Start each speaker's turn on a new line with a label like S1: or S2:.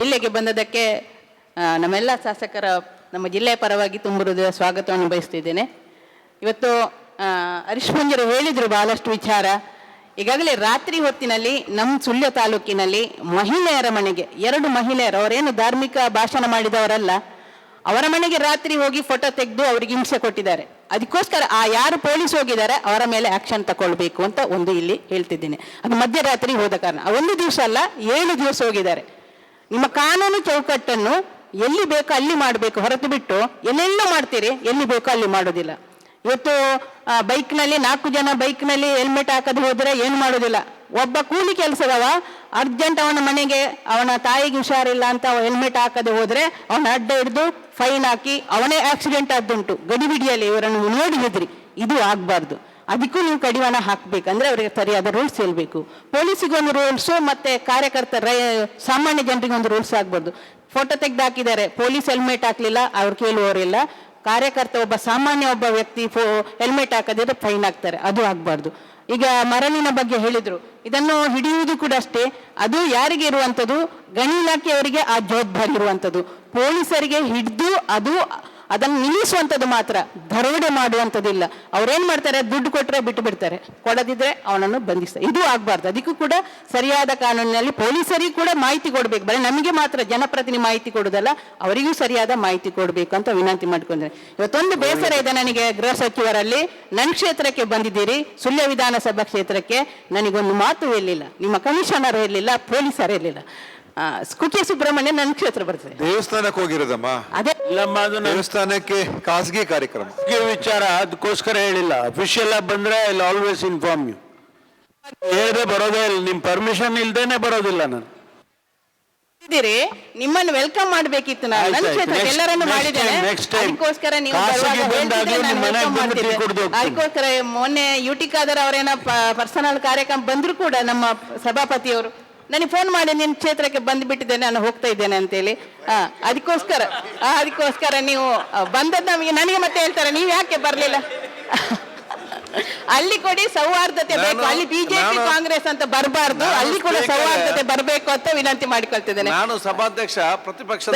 S1: ಜಿಲ್ಲೆಗೆ ಬಂದದಕ್ಕೆ ನಮ್ಮೆಲ್ಲ ಶಾಸಕರ ನಮ್ಮ ಜಿಲ್ಲೆಯ ಪರವಾಗಿ ತುಂಬ ಹೃದಯ ಸ್ವಾಗತವನ್ನು ಬಯಸ್ತಿದ್ದೇನೆ. ಇವತ್ತು ಹರೀಶ್ ಮಂಜರು ಹೇಳಿದರು ಬಹಳಷ್ಟು ವಿಚಾರ. ಈಗಾಗಲೇ ರಾತ್ರಿ ಹೊತ್ತಿನಲ್ಲಿ ನಮ್ಮ ಸುಳ್ಯ ತಾಲೂಕಿನಲ್ಲಿ ಮಹಿಳೆಯರ ಮನೆಗೆ 2 ಮಹಿಳೆಯರು, ಅವರೇನು ಧಾರ್ಮಿಕ ಭಾಷಣ ಮಾಡಿದವರಲ್ಲ, ಅವರ ಮನೆಗೆ ರಾತ್ರಿ ಹೋಗಿ ಫೋಟೋ ತೆಗೆದು ಅವರಿಗೆ ಹಿಂಸೆ ಕೊಟ್ಟಿದ್ದಾರೆ. ಅದಕ್ಕೋಸ್ಕರ ಯಾರು ಪೊಲೀಸ್ ಹೋಗಿದ್ದಾರೆ ಅವರ ಮೇಲೆ ಆಕ್ಷನ್ ತಗೊಳ್ಬೇಕು ಅಂತ ಒಂದು ಇಲ್ಲಿ ಹೇಳ್ತಿದ್ದೇನೆ. ಅದು ಮಧ್ಯರಾತ್ರಿ ಹೋದ ಕಾರಣ, ಒಂದು ದಿವಸ ಅಲ್ಲ 7 ದಿವಸ ಹೋಗಿದ್ದಾರೆ. ನಿಮ್ಮ ಕಾನೂನು ಚೌಕಟ್ಟನ್ನು ಎಲ್ಲಿ ಬೇಕೋ ಅಲ್ಲಿ ಮಾಡಬೇಕು, ಹೊರತು ಬಿಟ್ಟು ಎಲ್ಲೆಲ್ಲ ಮಾಡ್ತೀರಿ, ಎಲ್ಲಿ ಬೇಕೋ ಅಲ್ಲಿ ಮಾಡೋದಿಲ್ಲ. ಇವತ್ತು ಬೈಕ್ನಲ್ಲಿ 4 ಜನ ಬೈಕ್ನಲ್ಲಿ ಹೆಲ್ಮೆಟ್ ಹಾಕದೆ ಹೋದರೆ ಏನು ಮಾಡೋದಿಲ್ಲ. ಒಬ್ಬ ಕೂಲಿ ಕೆಲಸದವ ಅರ್ಜೆಂಟ್ ಅವನ ಮನೆಗೆ ಅವನ ತಾಯಿಗೆ ಹುಷಾರಿಲ್ಲ ಅಂತ ಹೆಲ್ಮೆಟ್ ಹಾಕದೆ ಹೋದರೆ ಅವನ ಅಡ್ಡ ಹಿಡಿದು ಫೈನ್ ಹಾಕಿ ಅವನೇ ಆಕ್ಸಿಡೆಂಟ್ ಆದ್ದುಂಟು. ಗಡಿಬಿಡಿಯಲ್ಲಿ ಇವರನ್ನು ನೋಡಿ ಹೆದ್ರಿ. ಇದು ಆಗಬಾರ್ದು. ಅದಕ್ಕೂ ನೀವು ಕಡಿವಾಣ ಹಾಕಬೇಕಂದ್ರೆ ಅವರಿಗೆ ಸರಿಯಾದ ರೂಲ್ಸ್ ಹೇಳ್ಬೇಕು. ಪೊಲೀಸಿಗೊಂದು ರೂಲ್ಸು ಮತ್ತು ಕಾರ್ಯಕರ್ತರ ಸಾಮಾನ್ಯ ಜನರಿಗೆ ಒಂದು ರೂಲ್ಸ್ ಆಗ್ಬಾರ್ದು. ಫೋಟೋ ತೆಗೆದು ಹಾಕಿದ್ದಾರೆ, ಪೊಲೀಸ್ ಹೆಲ್ಮೆಟ್ ಹಾಕ್ಲಿಲ್ಲ, ಅವ್ರು ಕೇಳುವವರಿಲ್ಲ. ಕಾರ್ಯಕರ್ತ ಒಬ್ಬ ವ್ಯಕ್ತಿ ಹೆಲ್ಮೆಟ್ ಹಾಕದಿದ್ರೆ ಫೈನ್ ಹಾಕ್ತಾರೆ, ಅದು ಆಗಬಾರ್ದು. ಈಗ ಮರಳಿನ ಬಗ್ಗೆ ಹೇಳಿದ್ರು, ಇದನ್ನು ಹಿಡಿಯುವುದು ಕೂಡ ಅಷ್ಟೇ. ಅದು ಯಾರಿಗೆ ಇರುವಂಥದ್ದು? ಗಣಿ ಇಲಾಖೆಯವರಿಗೆ ಆ ಜವಾಬ್ದಾರಿ ಇರುವಂಥದ್ದು. ಪೊಲೀಸರಿಗೆ ಹಿಡಿದು ಅದನ್ನು ನಿಲ್ಲಿಸುವಂಥದ್ದು ಮಾತ್ರ, ದರೋಡೆ ಮಾಡುವಂಥದ್ದಿಲ್ಲ. ಅವ್ರೇನು ಮಾಡ್ತಾರೆ, ದುಡ್ಡು ಕೊಟ್ಟರೆ ಬಿಟ್ಟು ಬಿಡ್ತಾರೆ, ಕೊಡದಿದ್ರೆ ಅವನನ್ನು ಬಂಧಿಸ್ತಾರೆ. ಇದು ಆಗಬಾರ್ದು. ಅದಕ್ಕೂ ಕೂಡ ಸರಿಯಾದ ಕಾನೂನಿನಲ್ಲಿ ಪೊಲೀಸರಿಗೂ ಕೂಡ ಮಾಹಿತಿ ಕೊಡಬೇಕು. ಬರೀ ನಮಗೆ ಮಾತ್ರ ಜನಪ್ರತಿನಿಧಿ ಮಾಹಿತಿ ಕೊಡೋದಲ್ಲ, ಅವರಿಗೂ ಸರಿಯಾದ ಮಾಹಿತಿ ಕೊಡಬೇಕು ಅಂತ ವಿನಂತಿ ಮಾಡ್ಕೊಂಡ್ರೆ. ಇವತ್ತೊಂದು ಬೇಸರ ಇದೆ ನನಗೆ, ಗೃಹ ಸಚಿವರಲ್ಲಿ ನನ್ನ ಕ್ಷೇತ್ರಕ್ಕೆ ಬಂದಿದ್ದೀರಿ, ಸುಳ್ಯ ವಿಧಾನಸಭಾ ಕ್ಷೇತ್ರಕ್ಕೆ, ನನಗೊಂದು ಮಾತು ಹೇಳಿಲ್ಲ, ನಿಮ್ಮ ಕಮಿಷನರ್ ಇರಲಿಲ್ಲ, ಪೊಲೀಸರು ಇರಲಿಲ್ಲ. ಕುಕ್ಕೆ ಸುಬ್ರಹ್ಮಣ್ಯ ನನ್ನ ಕ್ಷೇತ್ರ ಬರ್ತದೆ.
S2: ದೇವಸ್ಥಾನಕ್ಕೆ ಹೋಗಿರೋದಮ್ಮ?
S1: ಅದೇ
S2: ದೇವಸ್ಥಾನಕ್ಕೆ ಖಾಸಗಿ ಕಾರ್ಯಕ್ರಮ
S3: ವಿಚಾರ, ಅದಕ್ಕೋಸ್ಕರ ಹೇಳಿಲ್ಲ. ಅಫಿಷಿಯಲ್ ಆಗಿ ಬಂದ್ರೆ ಐ ಆಲ್ವೇಸ್ ಇನ್ಫಾರ್ಮ್ ಯು. ಹೇಳದೆ ಬರೋದೇ ಇಲ್ಲ, ನಿಮ್ ಪರ್ಮಿಷನ್ ಇಲ್ದೇನೆ ಬರೋದಿಲ್ಲ ನಾನು.
S1: ನಿಮ್ಮನ್ನು ವೆಲ್ಕಮ್ ಮಾಡ್ಬೇಕಿತ್ತು. ನಾನು ನನ್ನ ಕ್ಷೇತ್ರಕ್ಕೆ ಎಲ್ಲರನ್ನು ಮಾಡಿದ್ದೇನೆ, ಅದಕ್ಕೋಸ್ಕರ ನೀವು ಅದಕ್ಕೋಸ್ಕರ ಮೊನ್ನೆ ಯುಟಿಕಾದರ್ ಅವರೇನ ಪರ್ಸನಲ್ ಕಾರ್ಯಕ್ರಮ ಬಂದ್ರು ಕೂಡ ನಮ್ಮ ಸಭಾಪತಿಯವರು ನನಗೆ ಫೋನ್ ಮಾಡಿ ನಿನ್ನ ಕ್ಷೇತ್ರಕ್ಕೆ ಬಂದುಬಿಟ್ಟಿದ್ದೇನೆ, ನಾನು ಹೋಗ್ತಾ ಇದ್ದೇನೆ ಅಂತೇಳಿ. ಅದಕ್ಕೋಸ್ಕರ ನೀವು ಬಂದದ್ದು ನನಗೆ ಮತ್ತೆ ಹೇಳ್ತಾರೆ ನೀವು ಯಾಕೆ ಬರಲಿಲ್ಲ. ಅಲ್ಲಿ ಕೊಡಿ, ಸೌಹಾರ್ದತೆ ಬೇಕು. ಅಲ್ಲಿ ಬಿಜೆಪಿ ಕಾಂಗ್ರೆಸ್ ಅಂತ ಬರಬಾರ್ದು, ಅಲ್ಲಿ ಕೂಡ ಸೌಹಾರ್ದತೆ ಬರಬೇಕು ಅಂತ ವಿನಂತಿ ಮಾಡಿಕೊಳ್ತಿದ್ದೇನೆ.
S2: ನಾನು ಸಭಾಧ್ಯಕ್ಷ ಪ್ರತಿಪಕ್ಷದ